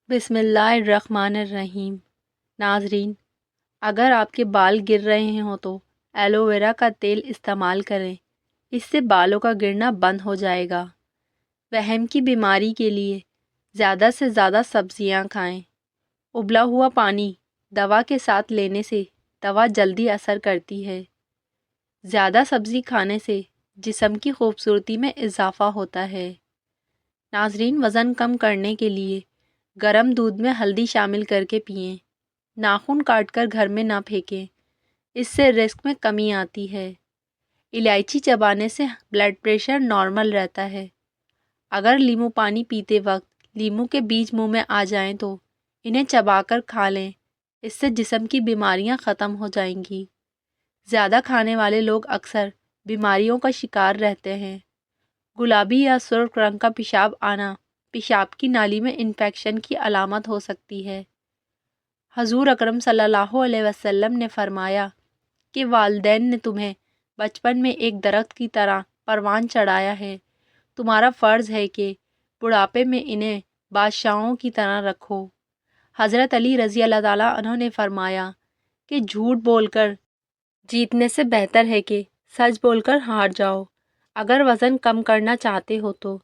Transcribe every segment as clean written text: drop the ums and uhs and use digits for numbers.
بسم اللہ الرحمن الرحیم۔ ناظرین، اگر آپ کے بال گر رہے ہوں تو ایلو ویرا کا تیل استعمال کریں، اس سے بالوں کا گرنا بند ہو جائے گا۔ وہم کی بیماری کے لیے زیادہ سے زیادہ سبزیاں کھائیں۔ ابلا ہوا پانی دوا کے ساتھ لینے سے دوا جلدی اثر کرتی ہے۔ زیادہ سبزی کھانے سے جسم کی خوبصورتی میں اضافہ ہوتا ہے۔ ناظرین، وزن کم کرنے کے لیے گرم دودھ میں ہلدی شامل کر کے پئیں۔ ناخن کاٹ کر گھر میں نہ پھینکیں، اس سے رسک میں کمی آتی ہے۔ الائچی چبانے سے بلڈ پریشر نارمل رہتا ہے۔ اگر لیمو پانی پیتے وقت لیمو کے بیج منہ میں آ جائیں تو انہیں چبا کر کھا لیں، اس سے جسم کی بیماریاں ختم ہو جائیں گی۔ زیادہ کھانے والے لوگ اکثر بیماریوں کا شکار رہتے ہیں۔ گلابی یا سرخ رنگ کا پیشاب آنا پیشاب کی نالی میں انفیکشن کی علامت ہو سکتی ہے۔ حضور اکرم صلی اللہ علیہ وسلم نے فرمایا کہ والدین نے تمہیں بچپن میں ایک درخت کی طرح پروان چڑھایا ہے، تمہارا فرض ہے کہ بڑھاپے میں انہیں بادشاہوں کی طرح رکھو۔ حضرت علی رضی اللہ تعالیٰ عنہ نے فرمایا کہ جھوٹ بول کر جیتنے سے بہتر ہے کہ سچ بول کر ہار جاؤ۔ اگر وزن کم کرنا چاہتے ہو تو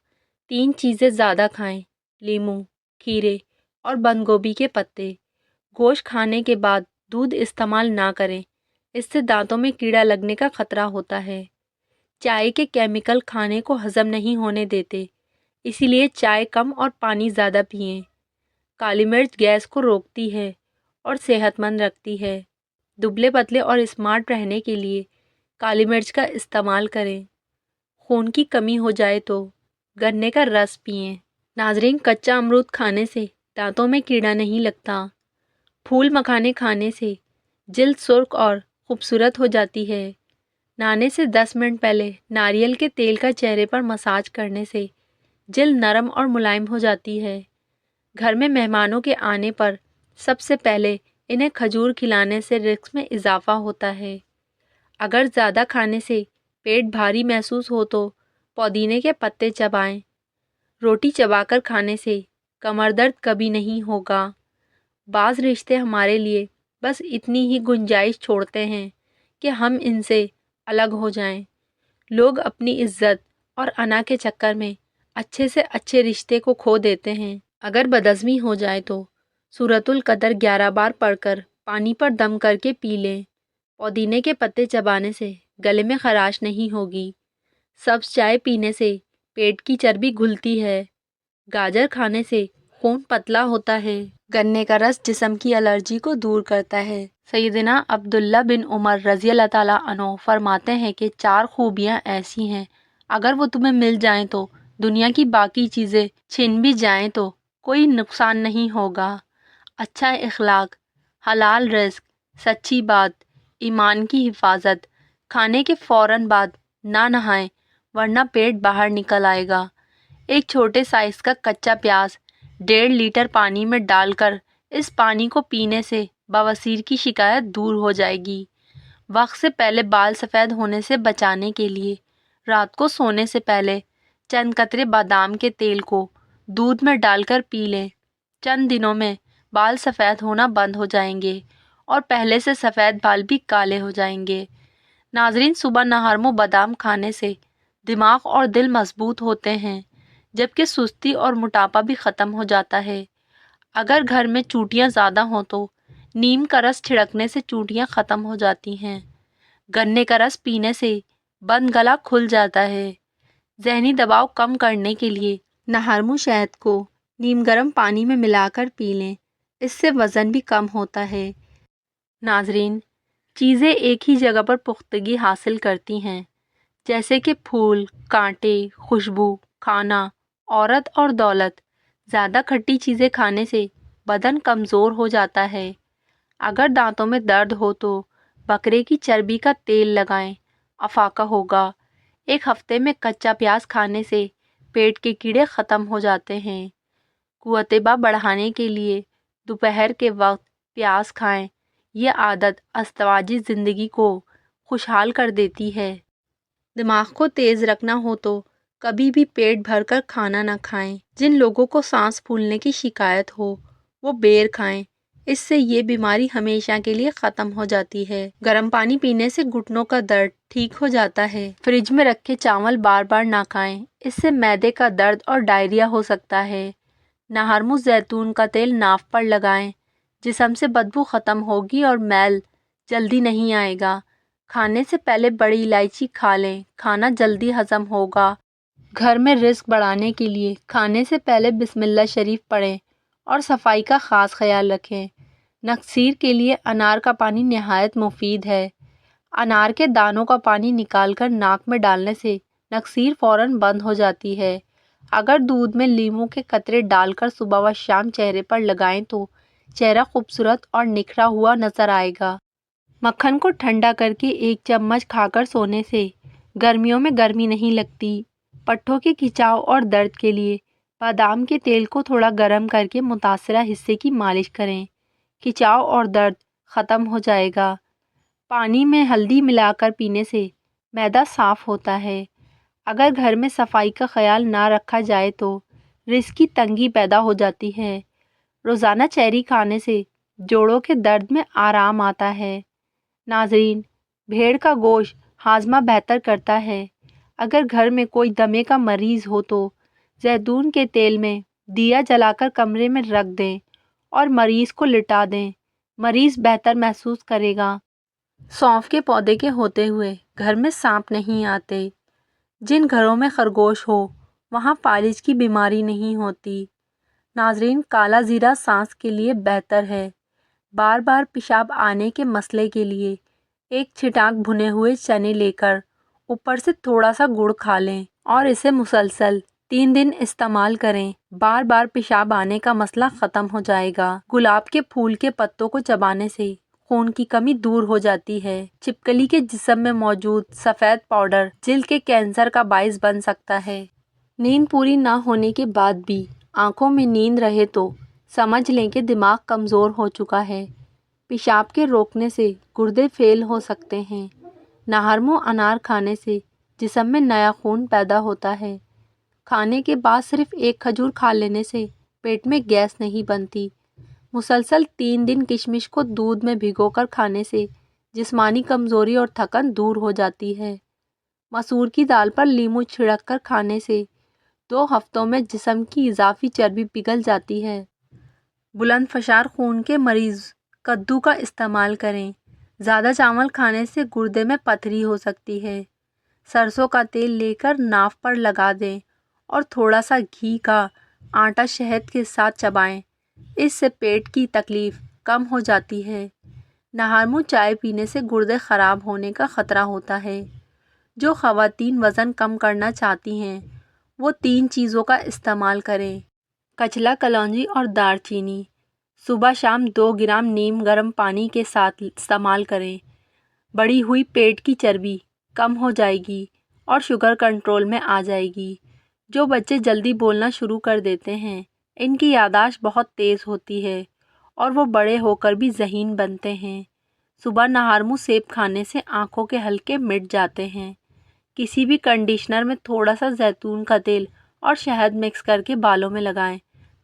3 چیزیں زیادہ کھائیں: لیمو، کھیرے اور بند گوبھی کے پتے۔ گوشت کھانے کے بعد دودھ استعمال نہ کریں، اس سے دانتوں میں کیڑا لگنے کا خطرہ ہوتا ہے۔ چائے کے کیمیکل کھانے کو ہضم نہیں ہونے دیتے، اسی لیے چائے کم اور پانی زیادہ پئیں۔ کالی مرچ گیس کو روکتی ہے اور صحت مند رکھتی ہے۔ دبلے پتلے اور اسمارٹ رہنے کے لیے کالی مرچ کا استعمال کریں۔ خون کی کمی ہو جائے تو گنے کا رس پئیں۔ ناظرین، کچا امرود کھانے سے دانتوں میں کیڑا نہیں لگتا۔ پھول مکھانے کھانے سے جلد سرخ اور خوبصورت ہو جاتی ہے۔ نہانے سے 10 منٹ پہلے ناریل کے تیل کا چہرے پر مساج کرنے سے جلد نرم اور ملائم ہو جاتی ہے۔ گھر میں مہمانوں کے آنے پر سب سے پہلے انہیں کھجور کھلانے سے رزق میں اضافہ ہوتا ہے۔ اگر زیادہ کھانے سے پیٹ بھاری محسوس ہو تو پودینے کے پتے چبائیں۔ روٹی چبا کر کھانے سے کمر درد کبھی نہیں ہوگا۔ بعض رشتے ہمارے لیے بس اتنی ہی گنجائش چھوڑتے ہیں کہ ہم ان سے الگ ہو جائیں۔ لوگ اپنی عزت اور انا کے چکر میں اچھے سے اچھے رشتے کو کھو دیتے ہیں۔ اگر بدہضمی ہو جائے تو سورۃ القدر 11 بار پڑھ کر پانی پر دم کر کے پی لیں۔ پودینے کے پتے چبانے سے گلے میں خراش نہیں ہوگی۔ سبز چائے پینے سے پیٹ کی چربی گھلتی ہے۔ گاجر کھانے سے خون پتلا ہوتا ہے۔ گنے کا رس جسم کی الرجی کو دور کرتا ہے۔ سیدنا عبداللہ بن عمر رضی اللہ تعالیٰ عنہ فرماتے ہیں کہ 4 خوبیاں ایسی ہیں، اگر وہ تمہیں مل جائیں تو دنیا کی باقی چیزیں چھن بھی جائیں تو کوئی نقصان نہیں ہوگا: اچھا اخلاق، حلال رزق، سچی بات، ایمان کی حفاظت۔ کھانے کے فوراً بعد نہ نہائیں ورنہ پیٹ باہر نکل آئے گا۔ ایک چھوٹے سائز کا کچا پیاز 1.5 لیٹر پانی میں ڈال کر اس پانی کو پینے سے بواسیر کی شکایت دور ہو جائے گی۔ وقت سے پہلے بال سفید ہونے سے بچانے کے لیے رات کو سونے سے پہلے چند قطرے بادام کے تیل کو دودھ میں ڈال کر پی لیں۔ چند دنوں میں بال سفید ہونا بند ہو جائیں گے اور پہلے سے سفید بال بھی کالے ہو جائیں گے۔ ناظرین، صبح نہارمو بادام کھانے سے دماغ اور دل مضبوط ہوتے ہیں، جبکہ سستی اور موٹاپا بھی ختم ہو جاتا ہے۔ اگر گھر میں چونٹیاں زیادہ ہوں تو نیم کا رس چھڑکنے سے چونٹیاں ختم ہو جاتی ہیں۔ گنے کا رس پینے سے بند گلا کھل جاتا ہے۔ ذہنی دباؤ کم کرنے کے لیے نہارمو شہد کو نیم گرم پانی میں ملا کر پی لیں، اس سے وزن بھی کم ہوتا ہے۔ ناظرین، چیزیں ایک ہی جگہ پر پختگی حاصل کرتی ہیں، جیسے کہ پھول، کانٹے، خوشبو، کھانا، عورت اور دولت۔ زیادہ کھٹی چیزیں کھانے سے بدن کمزور ہو جاتا ہے۔ اگر دانتوں میں درد ہو تو بکرے کی چربی کا تیل لگائیں، افاقہ ہوگا۔ ایک ہفتے میں کچا پیاز کھانے سے پیٹ کے کیڑے ختم ہو جاتے ہیں۔ قوت بہ بڑھانے کے لیے دوپہر کے وقت پیاز کھائیں، یہ عادت ازدواجی زندگی کو خوشحال کر دیتی ہے۔ دماغ کو تیز رکھنا ہو تو کبھی بھی پیٹ بھر کر کھانا نہ کھائیں۔ جن لوگوں کو سانس پھولنے کی شکایت ہو وہ بیر کھائیں، اس سے یہ بیماری ہمیشہ کے لیے ختم ہو جاتی ہے۔ گرم پانی پینے سے گھٹنوں کا درد ٹھیک ہو جاتا ہے۔ فریج میں رکھے چاول بار بار نہ کھائیں، اس سے معدے کا درد اور ڈائریا ہو سکتا ہے۔ نہرموز زیتون کا تیل ناف پر لگائیں، جسم سے بدبو ختم ہوگی اور میل جلدی نہیں آئے گا۔ کھانے سے پہلے بڑی الائچی کھا لیں، کھانا جلدی ہضم ہوگا۔ گھر میں رزق بڑھانے کے لیے کھانے سے پہلے بسم اللہ شریف پڑھیں اور صفائی کا خاص خیال رکھیں۔ نکسیر کے لیے انار کا پانی نہایت مفید ہے۔ انار کے دانوں کا پانی نکال کر ناک میں ڈالنے سے نکسیر فوراً بند ہو جاتی ہے۔ اگر دودھ میں لیموں کے قطرے ڈال کر صبح و شام چہرے پر لگائیں تو چہرہ خوبصورت اور نکھرا ہوا نظر آئے گا۔ مکھن کو ٹھنڈا کر کے 1 چمچ کھا کر سونے سے گرمیوں میں گرمی نہیں لگتی۔ پٹھوں کے کھچاؤ اور درد کے لیے بادام کے تیل کو تھوڑا گرم کر کے متاثرہ حصے کی مالش کریں، کھچاؤ اور درد ختم ہو جائے گا۔ پانی میں ہلدی ملا کر پینے سے معدہ صاف ہوتا ہے۔ اگر گھر میں صفائی کا خیال نہ رکھا جائے تو رزق کی تنگی پیدا ہو جاتی ہے۔ روزانہ چیری کھانے سے جوڑوں کے درد میں آرام آتا ہے۔ ناظرین، بھیڑ کا گوشت ہاضمہ بہتر کرتا ہے۔ اگر گھر میں کوئی دمے کا مریض ہو تو زیتون کے تیل میں دیا جلا کر کمرے میں رکھ دیں اور مریض کو لٹا دیں، مریض بہتر محسوس کرے گا۔ سونف کے پودے کے ہوتے ہوئے گھر میں سانپ نہیں آتے۔ جن گھروں میں خرگوش ہو وہاں فالج کی بیماری نہیں ہوتی۔ ناظرین، کالا زیرہ سانس کے لیے بہتر ہے۔ بار بار پیشاب آنے کے مسئلے کے لیے 1 چھٹانک بھنے ہوئے چنے لے کر اوپر سے تھوڑا سا گڑ کھا لیں اور اسے مسلسل 3 دن استعمال کریں۔ بار بار پیشاب آنے کا مسئلہ ختم ہو جائے گا۔ گلاب کے پھول کے پتوں کو چبانے سے خون کی کمی دور ہو جاتی ہے۔ چھپکلی کے جسم میں موجود سفید پاؤڈر جلد کے کینسر کا باعث بن سکتا ہے۔ نیند پوری نہ ہونے کے بعد بھی آنکھوں میں نیند رہے تو سمجھ لیں کہ دماغ کمزور ہو چکا ہے۔ پیشاب کے روکنے سے گردے فیل ہو سکتے ہیں۔ نہرمو انار کھانے سے جسم میں نیا خون پیدا ہوتا ہے۔ کھانے کے بعد صرف 1 کھجور کھا لینے سے پیٹ میں گیس نہیں بنتی۔ مسلسل 3 دن کشمش کو دودھ میں بھگو کر کھانے سے جسمانی کمزوری اور تھکن دور ہو جاتی ہے۔ مسور کی دال پر لیموں چھڑک کر کھانے سے 2 ہفتوں میں جسم کی اضافی چربی پگھل جاتی ہے۔ بلند فشار خون کے مریض کدو کا استعمال کریں۔ زیادہ چاول کھانے سے گردے میں پتھری ہو سکتی ہے۔ سرسوں کا تیل لے کر ناف پر لگا دیں اور تھوڑا سا گھی کا آٹا شہد کے ساتھ چبائیں، اس سے پیٹ کی تکلیف کم ہو جاتی ہے۔ نہرمو چائے پینے سے گردے خراب ہونے کا خطرہ ہوتا ہے۔ جو خواتین وزن کم کرنا چاہتی ہیں وہ 3 چیزوں کا استعمال کریں: کچلا، کلونجی اور دار چینی۔ صبح شام 2 گرام نیم گرم پانی کے ساتھ استعمال کریں۔ بڑھی ہوئی پیٹ کی چربی کم ہو جائے گی اور شوگر کنٹرول میں آ جائے گی۔ جو بچے جلدی بولنا شروع کر دیتے ہیں ان کی یادداشت بہت تیز ہوتی ہے اور وہ بڑے ہو کر بھی ذہین بنتے ہیں۔ صبح نہرمو سیب کھانے سے آنکھوں کے حلقے مٹ جاتے ہیں۔ کسی بھی کنڈیشنر میں تھوڑا سا زیتون کا تیل اور شہد مکس کر کے بالوں میں لگائیں،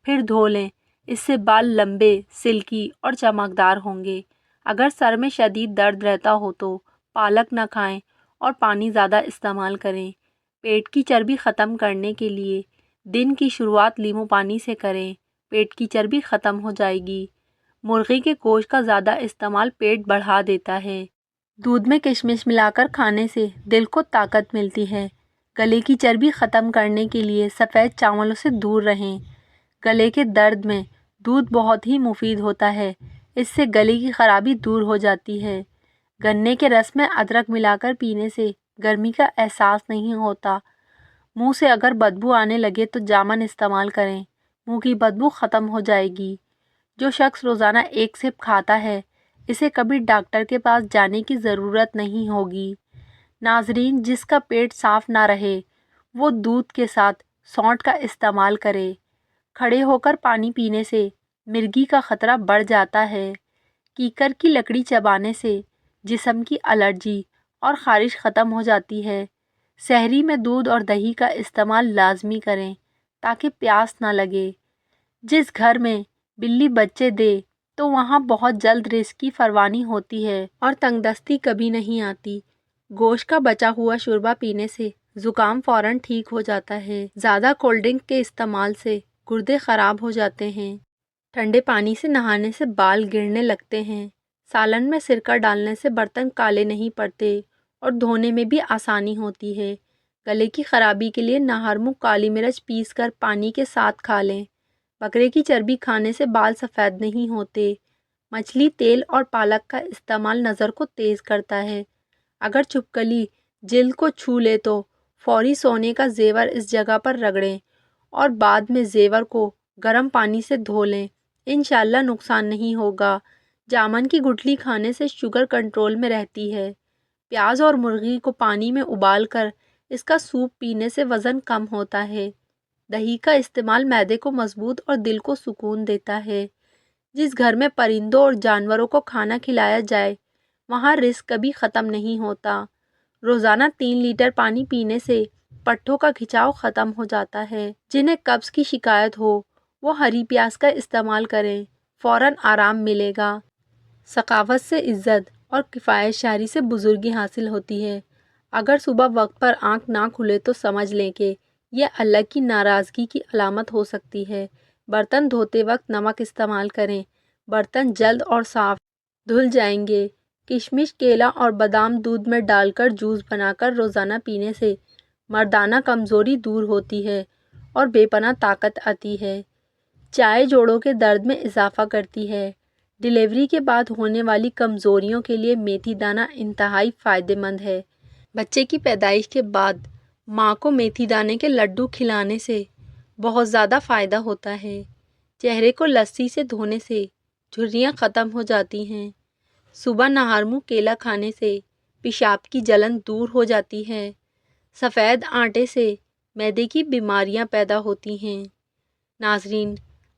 پھر دھو لیں، اس سے بال لمبے، سلکی اور چمکدار ہوں گے۔ اگر سر میں شدید درد رہتا ہو تو پالک نہ کھائیں اور پانی زیادہ استعمال کریں۔ پیٹ کی چربی ختم کرنے کے لیے دن کی شروعات لیموں پانی سے کریں، پیٹ کی چربی ختم ہو جائے گی۔ مرغی کے گوشت کا زیادہ استعمال پیٹ بڑھا دیتا ہے۔ دودھ میں کشمش ملا کر کھانے سے دل کو طاقت ملتی ہے۔ گلے کی چربی ختم کرنے کے لیے سفید چاولوں سے دور رہیں۔ گلے کے درد میں دودھ بہت ہی مفید ہوتا ہے، اس سے گلے کی خرابی دور ہو جاتی ہے۔ گنے کے رس میں ادرک ملا کر پینے سے گرمی کا احساس نہیں ہوتا۔ منہ سے اگر بدبو آنے لگے تو جامن استعمال کریں، منہ کی بدبو ختم ہو جائے گی۔ جو شخص روزانہ 1 سیب کھاتا ہے اسے کبھی ڈاکٹر کے پاس جانے کی ضرورت نہیں ہوگی۔ ناظرین، جس کا پیٹ صاف نہ رہے وہ دودھ کے ساتھ سونٹھ کا استعمال کرے۔ کھڑے ہو کر پانی پینے سے مرگی کا خطرہ بڑھ جاتا ہے۔ کیکر کی لکڑی چبانے سے جسم کی الرجی اور خارش ختم ہو جاتی ہے۔ سحری میں دودھ اور دہی کا استعمال لازمی کریں تاکہ پیاس نہ لگے۔ جس گھر میں بلی بچے دے تو وہاں بہت جلد رزق کی فراوانی ہوتی ہے اور تنگ دستی کبھی نہیں آتی۔ گوشت کا بچا ہوا شوربہ پینے سے زکام فوراً ٹھیک ہو جاتا ہے۔ زیادہ کولڈ ڈرنک کے استعمال سے گردے خراب ہو جاتے ہیں۔ ٹھنڈے پانی سے نہانے سے بال گرنے لگتے ہیں۔ سالن میں سرکہ ڈالنے سے برتن کالے نہیں پڑتے اور دھونے میں بھی آسانی ہوتی ہے۔ گلے کی خرابی کے لیے نہرمو کالی مرچ پیس کر پانی کے ساتھ کھا لیں۔ بکرے کی چربی کھانے سے بال سفید نہیں ہوتے۔ مچھلی تیل اور پالک کا استعمال نظر کو تیز کرتا ہے۔ اگر چھپکلی جلد کو چھو لے تو فوری سونے کا زیور اس جگہ پر رگڑیں اور بعد میں زیور کو گرم پانی سے دھو لیں۔ انشاءاللہ نقصان نہیں ہوگا۔ جامن کی گٹھلی کھانے سے شوگر کنٹرول میں رہتی ہے۔ پیاز اور مرغی کو پانی میں ابال کر اس کا سوپ پینے سے وزن کم ہوتا ہے۔ دہی کا استعمال معدے کو مضبوط اور دل کو سکون دیتا ہے۔ جس گھر میں پرندوں اور جانوروں کو کھانا کھلایا جائے وہاں رزق کبھی ختم نہیں ہوتا۔ روزانہ 3 لیٹر پانی پینے سے پٹھوں کا کھچاؤ ختم ہو جاتا ہے۔ جنہیں قبض کی شکایت ہو وہ ہری پیاز کا استعمال کریں، فوراً آرام ملے گا۔ سخاوت سے عزت اور کفایت شعری سے بزرگی حاصل ہوتی ہے۔ اگر صبح وقت پر آنکھ نہ کھلے تو سمجھ لیں کہ یہ اللہ کی ناراضگی کی علامت ہو سکتی ہے۔ برتن دھوتے وقت نمک استعمال کریں، برتن جلد اور صاف دھل جائیں گے۔ کشمش، کیلا اور بادام دودھ میں ڈال کر جوس بنا کر روزانہ پینے سے مردانہ کمزوری دور ہوتی ہے اور بے پناہ طاقت آتی ہے۔ چائے جوڑوں کے درد میں اضافہ کرتی ہے۔ ڈیلیوری کے بعد ہونے والی کمزوریوں کے لیے میتھی دانہ انتہائی فائدہ مند ہے۔ بچے کی پیدائش کے بعد ماں کو میتھی دانے کے لڈو کھلانے سے بہت زیادہ فائدہ ہوتا ہے۔ چہرے کو لسی سے دھونے سے جھریاں ختم ہو جاتی ہیں۔ صبح نہارمو کیلا کھانے سے پیشاب کی جلن دور ہو جاتی ہے۔ سفید آٹے سے معدے کی بیماریاں پیدا ہوتی ہیں۔ ناظرین،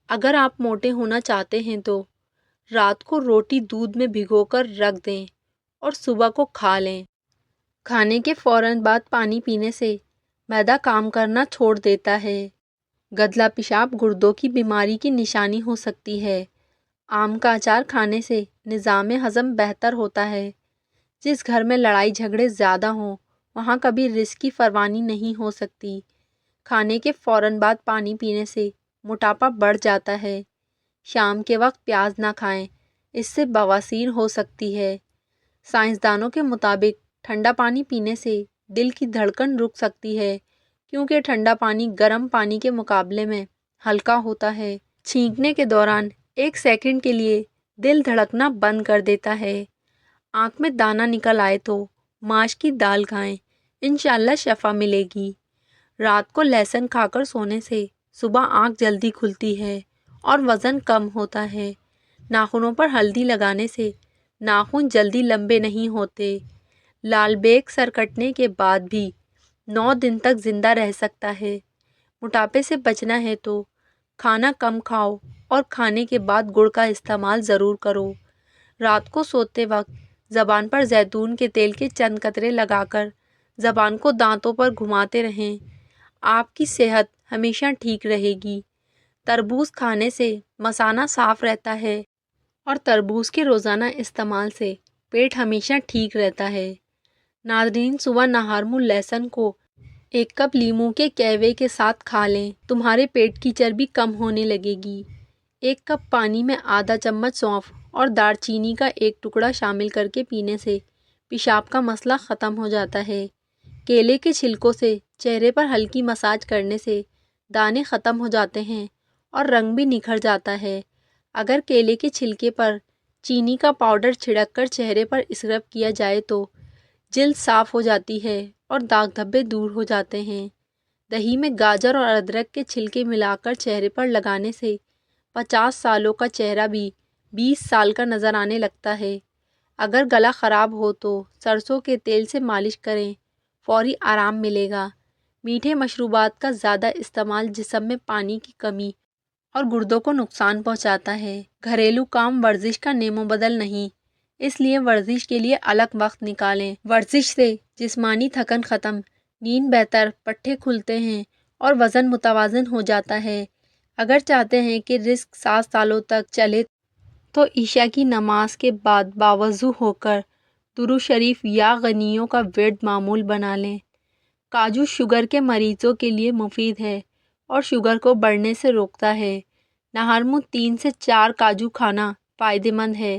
اگر آپ موٹے ہونا چاہتے ہیں تو رات کو روٹی دودھ میں بھگو کر رکھ دیں اور صبح کو کھا لیں۔ کھانے کے فوراً بعد پانی پینے سے معدہ کام کرنا چھوڑ دیتا ہے۔ گدلا پیشاب گردوں کی بیماری کی نشانی ہو سکتی ہے۔ آم کا اچار کھانے سے نظام ہضم بہتر ہوتا ہے۔ جس گھر میں لڑائی جھگڑے زیادہ ہوں وہاں کبھی رزق کی فراوانی نہیں ہو سکتی۔ کھانے کے فوراً بعد پانی پینے سے موٹاپا بڑھ جاتا ہے۔ شام کے وقت پیاز نہ کھائیں، اس سے بواسیر ہو سکتی ہے۔ سائنسدانوں کے مطابق ٹھنڈا پانی پینے سے دل کی دھڑکن رک سکتی ہے کیونکہ ٹھنڈا پانی گرم پانی کے مقابلے میں ہلکا ہوتا ہے۔ چھینکنے کے دوران 1 سیکنڈ کے لیے دل دھڑکنا بند کر دیتا ہے۔ آنکھ میں دانہ نکل آئے تو ماش کی دال کھائیں، انشاءاللہ شفا ملے گی۔ رات کو لہسن کھا کر سونے سے صبح آنکھ جلدی کھلتی ہے اور وزن کم ہوتا ہے۔ ناخنوں پر ہلدی لگانے سے ناخن جلدی لمبے نہیں ہوتے۔ لال بیگ سر کٹنے کے بعد بھی 9 دن تک زندہ رہ سکتا ہے۔ موٹاپے سے بچنا ہے تو کھانا کم کھاؤ اور کھانے کے بعد گڑ کا استعمال ضرور کرو۔ رات کو سوتے وقت زبان پر زیتون کے تیل کے چند قطرے لگا کر زبان کو دانتوں پر گھماتے رہیں۔ آپ کی صحت ہمیشہ ٹھیک رہے گی۔ تربوز کھانے سے مثانہ صاف رہتا ہے اور تربوز کے روزانہ استعمال سے پیٹ ہمیشہ ٹھیک رہتا ہے۔ ناظرین، صبح نہارمو لہسن کو 1 کپ لیموں کے قہوے کے ساتھ کھا لیں، تمہارے پیٹ کی چربی کم ہونے لگے گی۔ 1 کپ پانی میں آدھا چمچ سونف اور دار چینی کا 1 ٹکڑا شامل کر کے پینے سے پیشاب کا مسئلہ ختم ہو جاتا ہے۔ کیلے کے چھلکوں سے چہرے پر ہلکی مساج کرنے سے دانے ختم ہو جاتے ہیں اور رنگ بھی نکھر جاتا ہے۔ اگر کیلے کے چھلکے پر چینی کا پاؤڈر چھڑک کر چہرے پر اسکرب کیا جائے تو جلد صاف ہو جاتی ہے اور داغ دھبے دور ہو جاتے ہیں۔ دہی میں گاجر اور ادرک کے چھلکے ملا کر چہرے پر لگانے سے 50 سالوں کا چہرہ بھی 20 سال کا نظر آنے لگتا ہے۔ اگر گلا خراب ہو تو سرسوں کے تیل سے مالش کریں، فوری آرام ملے گا۔ میٹھے مشروبات کا زیادہ استعمال جسم میں پانی کی کمی اور گردوں کو نقصان پہنچاتا ہے۔ گھریلو کام ورزش کا نیم و بدل نہیں، اس لیے ورزش کے لیے الگ وقت نکالیں۔ ورزش سے جسمانی تھکن ختم، نیند بہتر، پٹھے کھلتے ہیں اور وزن متوازن ہو جاتا ہے۔ اگر چاہتے ہیں کہ رزق 7 سالوں تک چلے تو عشاء کی نماز کے بعد باوضو ہو کر درود شریف یا غنیوں کا ورد معمول بنا لیں۔ کاجو شوگر کے مریضوں کے لیے مفید ہے اور شوگر کو بڑھنے سے روکتا ہے۔ نہار منہ 3 سے 4 کاجو کھانا فائدہ مند ہے۔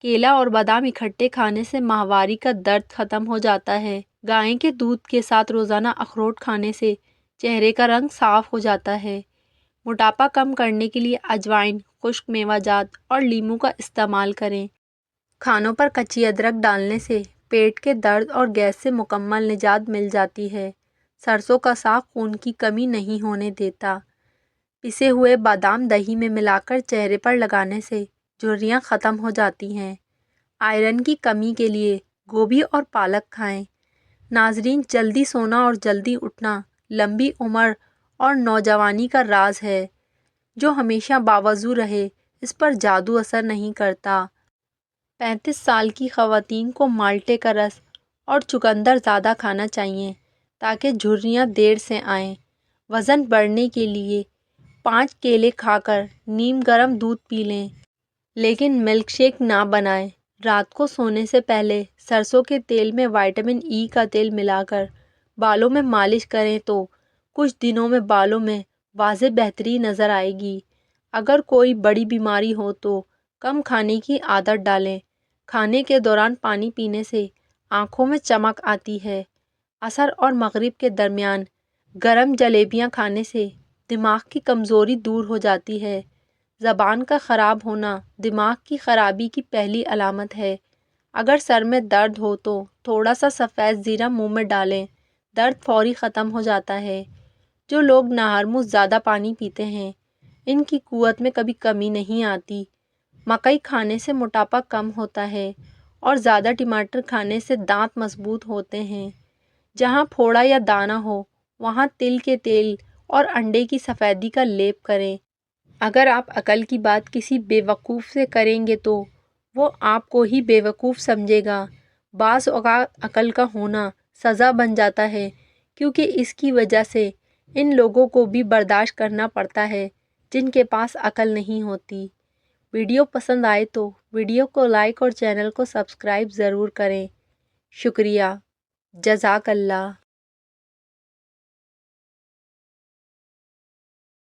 کیلا اور بادام اکٹھے کھانے سے ماہواری کا درد ختم ہو جاتا ہے۔ گائے کے دودھ کے ساتھ روزانہ اخروٹ کھانے سے چہرے کا رنگ صاف ہو جاتا ہے۔ موٹاپا کم کرنے کے لیے اجوائن، خشک میوہ جات اور لیموں کا استعمال کریں۔ کھانوں پر کچی ادرک ڈالنے سے پیٹ کے درد اور گیس سے مکمل نجات مل جاتی ہے۔ سرسوں کا ساگ خون کی کمی نہیں ہونے دیتا۔ پسے ہوئے بادام دہی میں ملا کر چہرے پر لگانے سے جھریاں ختم ہو جاتی ہیں۔ آئرن کی کمی کے لیے گوبھی اور پالک کھائیں۔ ناظرین، جلدی سونا اور جلدی اٹھنا لمبی عمر اور نوجوانی کا راز ہے۔ جو ہمیشہ باوضو رہے اس پر جادو اثر نہیں کرتا۔ 35 سال کی خواتین کو مالٹے کا رس اور چقندر زیادہ کھانا چاہیے تاکہ جھریاں دیر سے آئیں۔ وزن بڑھنے کے لیے 5 کیلے کھا کر نیم گرم دودھ پی لیں، لیکن ملک شیک نہ بنائیں۔ رات کو سونے سے پہلے سرسوں کے تیل میں وٹامن ای کا تیل ملا کر بالوں میں مالش کریں تو کچھ دنوں میں بالوں میں واضح بہتری نظر آئے گی۔ اگر کوئی بڑی بیماری ہو تو کم کھانے کی عادت ڈالیں۔ کھانے کے دوران پانی پینے سے آنکھوں میں چمک آتی ہے۔ عصر اور مغرب کے درمیان گرم جلیبیاں کھانے سے دماغ کی کمزوری دور ہو جاتی ہے۔ زبان کا خراب ہونا دماغ کی خرابی کی پہلی علامت ہے۔ اگر سر میں درد ہو تو تھوڑا سا سفید زیرہ منہ میں ڈالیں، درد فوری ختم ہو جاتا ہے۔ جو لوگ نہار منہ زیادہ پانی پیتے ہیں ان کی قوت میں کبھی کمی نہیں آتی۔ مکئی کھانے سے موٹاپا کم ہوتا ہے اور زیادہ ٹماٹر کھانے سے دانت مضبوط ہوتے ہیں۔ جہاں پھوڑا یا دانہ ہو وہاں تل کے تیل اور انڈے کی سفیدی کا لیپ کریں۔ اگر آپ عقل کی بات کسی بے وقوف سے کریں گے تو وہ آپ کو ہی بے وقوف سمجھے گا۔ بعض اوقات عقل کا ہونا سزا بن جاتا ہے کیونکہ اس کی وجہ سے ان لوگوں کو بھی برداشت کرنا پڑتا ہے جن کے پاس عقل نہیں ہوتی۔ ویڈیو پسند آئے تو ویڈیو کو لائک اور چینل کو سبسکرائب ضرور کریں۔ شکریہ۔ جزاک اللہ۔